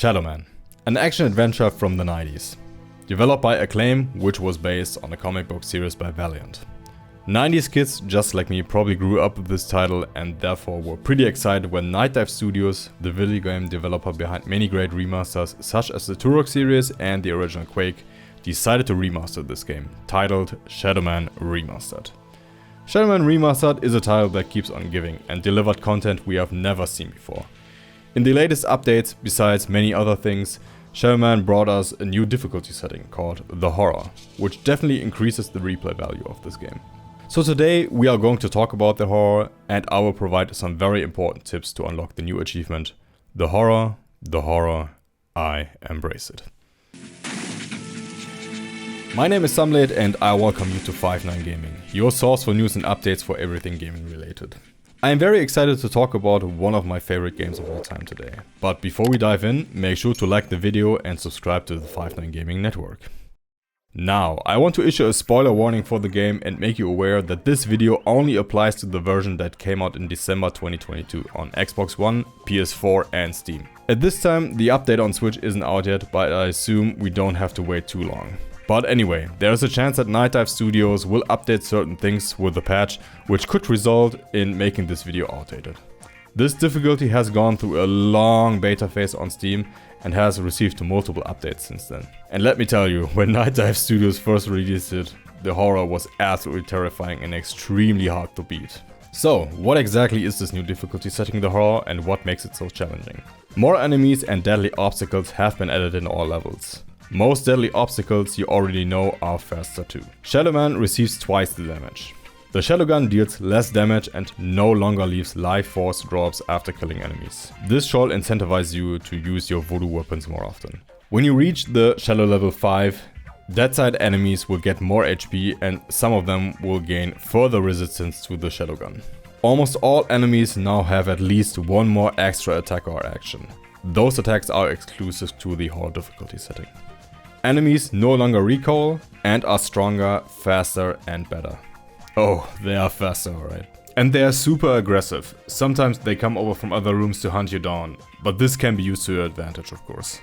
Shadow Man, an action-adventure from the 90s. Developed by Acclaim, which was based on a comic book series by Valiant. 90s kids just like me probably grew up with this title and therefore were pretty excited when Nightdive Studios, the video game developer behind many great remasters such as the Turok series and the original Quake, decided to remaster this game, titled Shadow Man Remastered. Shadow Man Remastered is a title that keeps on giving and delivered content we have never seen before. In the latest updates, besides many other things, Shadow Man brought us a new difficulty setting called The Horror, which definitely increases the replay value of this game. So today we are going to talk about The Horror, and I will provide some very important tips to unlock the new achievement, The Horror, I embrace it. My name is Sunblade and I welcome you to 5-9 Gaming, your source for news and updates for everything gaming related. I am very excited to talk about one of my favorite games of all time today. But before we dive in, make sure to like the video and subscribe to the 5-9 Gaming network. Now, I want to issue a spoiler warning for the game and make you aware that this video only applies to the version that came out in December 2022 on Xbox One, PS4 and Steam. At this time, the update on Switch isn't out yet, but I assume we don't have to wait too long. But anyway, there is a chance that Nightdive Studios will update certain things with a patch, which could result in making this video outdated. This difficulty has gone through a long beta phase on Steam and has received multiple updates since then. And let me tell you, when Nightdive Studios first released it, The Horror was absolutely terrifying and extremely hard to beat. So, what exactly is this new difficulty setting, The Horror, and what makes it so challenging? More enemies and deadly obstacles have been added in all levels. Most deadly obstacles you already know are faster too. Shadow Man receives twice the damage. The Shadow Gun deals less damage and no longer leaves life force drops after killing enemies. This shall incentivize you to use your voodoo weapons more often. When you reach the Shadow level 5, deadside enemies will get more HP and some of them will gain further resistance to the Shadow Gun. Almost all enemies now have at least one more extra attack or action. Those attacks are exclusive to the Horror difficulty setting. Enemies no longer recoil and are stronger, faster and better. Oh, they are faster, alright. And they are super aggressive. Sometimes they come over from other rooms to hunt you down, but this can be used to your advantage, of course.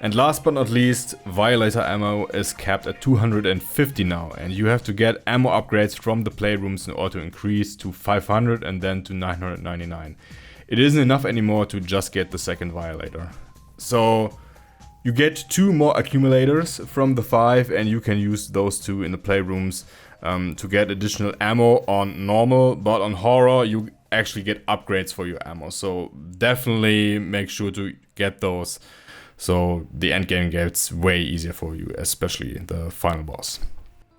And last but not least, Violator ammo is capped at 250 now, and you have to get ammo upgrades from the playrooms in order to increase to 500 and then to 999. It isn't enough anymore to just get the second Violator. So you get 2 more accumulators from the 5 and you can use those 2 in the playrooms to get additional ammo on normal, but on Horror you actually get upgrades for your ammo. So definitely make sure to get those so the endgame gets way easier for you, especially the final boss.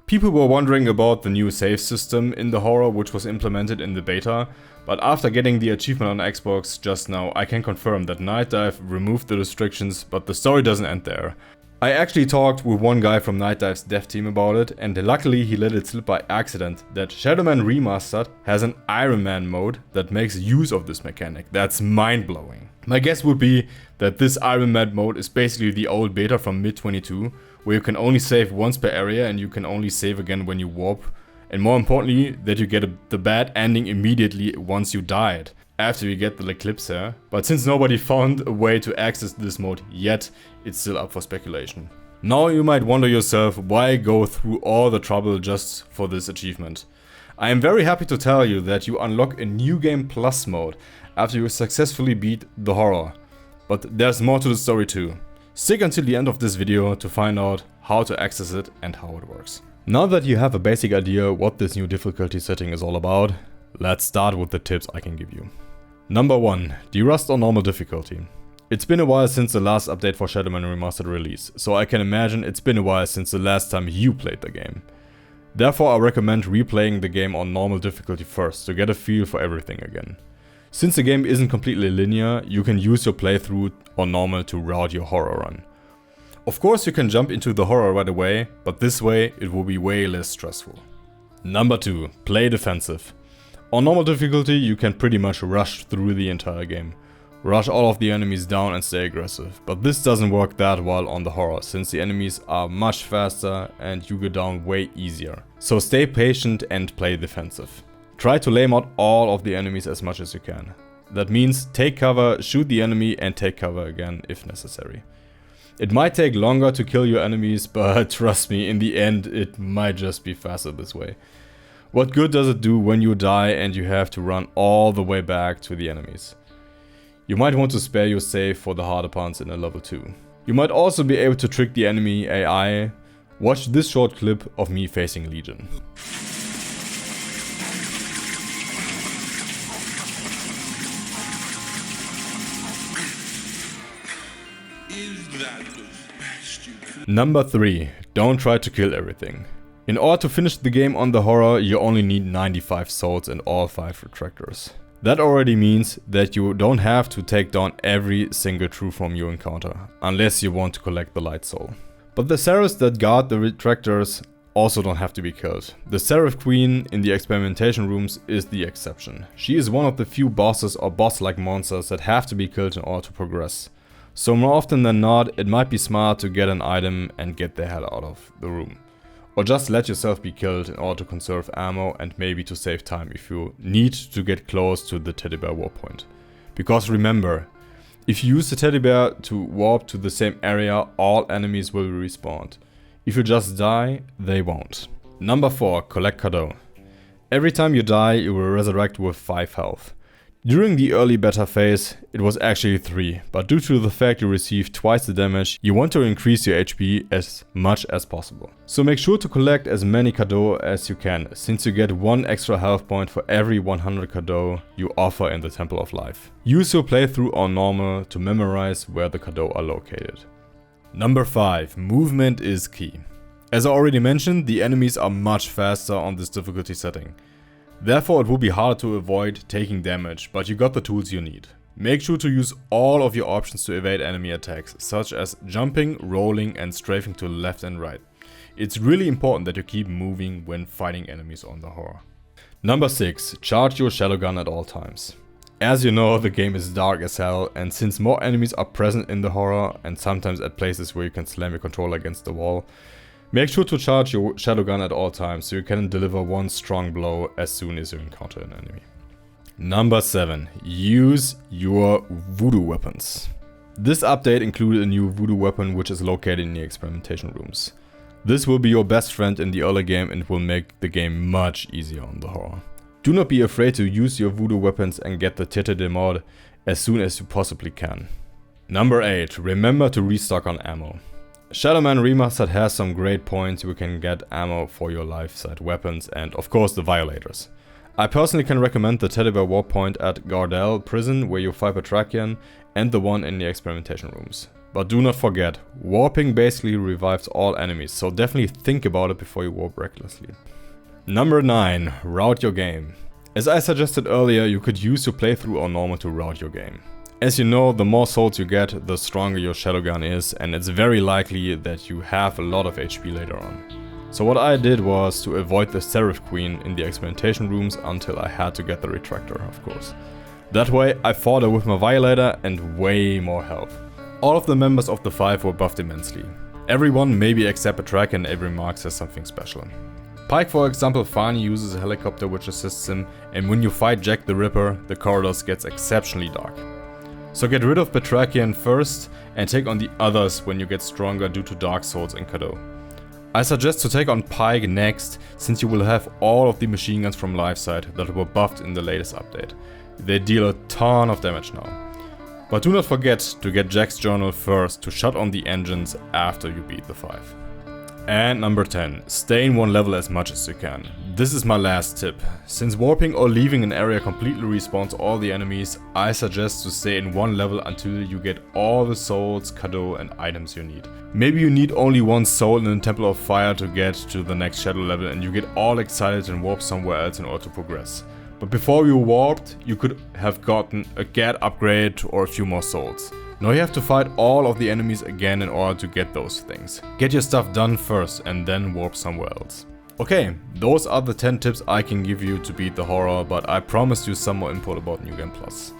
People were wondering about the new save system in The Horror, which was implemented in the beta, but after getting the achievement on Xbox just now, I can confirm that Nightdive removed the restrictions, but the story doesn't end there. I actually talked with one guy from Nightdive's dev team about it, and luckily he let it slip by accident that Shadow Man Remastered has an Iron Man mode that makes use of this mechanic. That's mind-blowing. My guess would be that this Iron Man mode is basically the old beta from mid-22, where you can only save once per area and you can only save again when you warp. And more importantly, that you get the bad ending immediately once you died, after you get the Eclipse here. But since nobody found a way to access this mode yet, it's still up for speculation. Now you might wonder yourself, why go through all the trouble just for this achievement? I am very happy to tell you that you unlock a New Game Plus mode after you successfully beat The Horror. But there's more to the story too. Stick until the end of this video to find out how to access it and how it works. Now that you have a basic idea what this new difficulty setting is all about, let's start with the tips I can give you. Number 1. Derust on normal difficulty. It's been a while since the last update for Shadow Man Remastered release, so I can imagine it's been a while since the last time you played the game. Therefore I recommend replaying the game on normal difficulty first to get a feel for everything again. Since the game isn't completely linear, you can use your playthrough on normal to route your Horror run. Of course you can jump into the Horror right away, but this way it will be way less stressful. Number 2. Play defensive. On normal difficulty you can pretty much rush through the entire game. Rush all of the enemies down and stay aggressive, but this doesn't work that well on the Horror since the enemies are much faster and you go down way easier. So stay patient and play defensive. Try to lame out all of the enemies as much as you can. That means take cover, shoot the enemy and take cover again if necessary. It might take longer to kill your enemies, but trust me, in the end it might just be faster this way. What good does it do when you die and you have to run all the way back to the enemies? You might want to spare your save for the harder parts in a level 2. You might also be able to trick the enemy AI. Watch this short clip of me facing Legion. Number 3. Don't try to kill everything. In order to finish the game on the horror, you only need 95 souls and all 5 retractors. That already means that you don't have to take down every single true form you encounter, unless you want to collect the light soul. But the seraphs that guard the retractors also don't have to be killed. The Seraph Queen in the experimentation rooms is the exception. She is one of the few bosses or boss-like monsters that have to be killed in order to progress. So more often than not, it might be smart to get an item and get the hell out of the room. Or just let yourself be killed in order to conserve ammo and maybe to save time if you need to get close to the teddy bear warp point. Because remember, if you use the teddy bear to warp to the same area, all enemies will respawn. If you just die, they won't. Number 4. Collect Cadeau. Every time you die, you will resurrect with 5 health. During the early beta phase, it was actually 3, but due to the fact you receive twice the damage, you want to increase your HP as much as possible. So make sure to collect as many Cadeau as you can, since you get 1 extra health point for every 100 Cadeau you offer in the Temple of Life. Use your playthrough on normal to memorize where the Cadeau are located. Number 5. Movement is key. As I already mentioned, the enemies are much faster on this difficulty setting. Therefore it will be hard to avoid taking damage, but you got the tools you need. Make sure to use all of your options to evade enemy attacks, such as jumping, rolling and strafing to left and right. It's really important that you keep moving when fighting enemies on the horror. Number 6. Charge your shadow gun at all times. As you know, the game is dark as hell, and since more enemies are present in the horror and sometimes at places where you can slam your controller against the wall, make sure to charge your shadow gun at all times so you can deliver one strong blow as soon as you encounter an enemy. Number 7. Use your voodoo weapons. This update included a new voodoo weapon which is located in the experimentation rooms. This will be your best friend in the early game and will make the game much easier on the horror. Do not be afraid to use your voodoo weapons and get the Tete de Mort as soon as you possibly can. Number 8. Remember to restock on ammo. Shadow Man Remastered has some great points where you can get ammo for your life side weapons and of course the violators. I personally can recommend the teddy bear warp point at Gardel prison where you fight Batrachian and the one in the experimentation rooms. But do not forget, warping basically revives all enemies, so definitely think about it before you warp recklessly. Number 9. Route your game. As I suggested earlier, you could use your playthrough on normal to route your game. As you know, the more souls you get, the stronger your shadow gun is, and it's very likely that you have a lot of HP later on. So what I did was to avoid the Seraph Queen in the experimentation rooms until I had to get the retractor, of course. That way I fought her with my violator and way more health. All of the members of the 5 were buffed immensely. Everyone, maybe except Batrachian and every Marks, has something special. Pike, for example, finally uses a helicopter which assists him, and when you fight Jack the Ripper, the corridors gets exceptionally dark. So get rid of Batrachian first and take on the others when you get stronger due to Dark Souls and Cadeau. I suggest to take on Pike next, since you will have all of the machine guns from Lifeside that were buffed in the latest update. They deal a ton of damage now. But do not forget to get Jack's journal first to shut on the engines after you beat the 5. And number 10. Stay in one level as much as you can. This is my last tip. Since warping or leaving an area completely respawns all the enemies, I suggest to stay in one level until you get all the souls, Cadeau and items you need. Maybe you need only 1 soul in the Temple of Fire to get to the next shadow level and you get all excited and warp somewhere else in order to progress. But before you warped, you could have gotten a Get upgrade or a few more souls. Now you have to fight all of the enemies again in order to get those things. Get your stuff done first and then warp somewhere else. Okay, those are the 10 tips I can give you to beat the horror, but I promised you some more input about New Game Plus.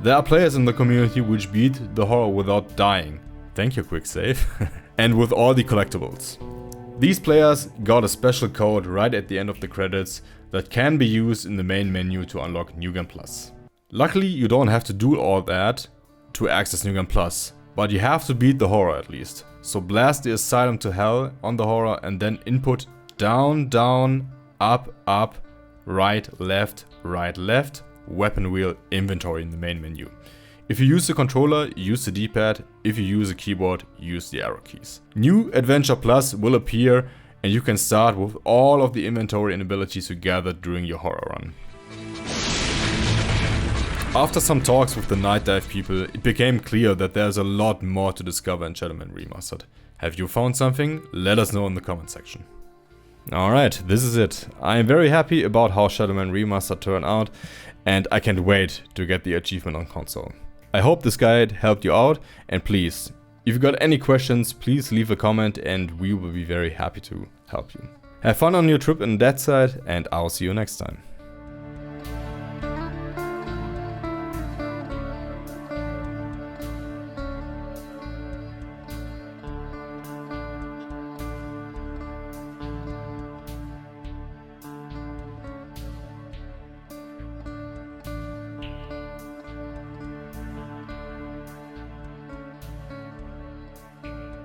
There are players in the community which beat the horror without dying. Thank you, quick save. And with all the collectibles. These players got a special code right at the end of the credits that can be used in the main menu to unlock New Game Plus. Luckily, you don't have to do all that to access New Game Plus, but you have to beat the horror at least. So blast the Asylum to hell on the horror and then input down, down, up, up, right, left, weapon wheel, inventory in the main menu. If you use the controller, use the D-pad. If you use a keyboard, use the arrow keys. New Adventure Plus will appear and you can start with all of the inventory and abilities you gathered during your horror run. After some talks with the Nightdive people, it became clear that there's a lot more to discover in Shadow Man Remastered. Have you found something? Let us know in the comment section. Alright, this is it. I am very happy about how Shadow Man Remastered turned out and I can't wait to get the achievement on console. I hope this guide helped you out, and please, if you got any questions, please leave a comment and we will be very happy to help you. Have fun on your trip in that side, and I'll see you next time.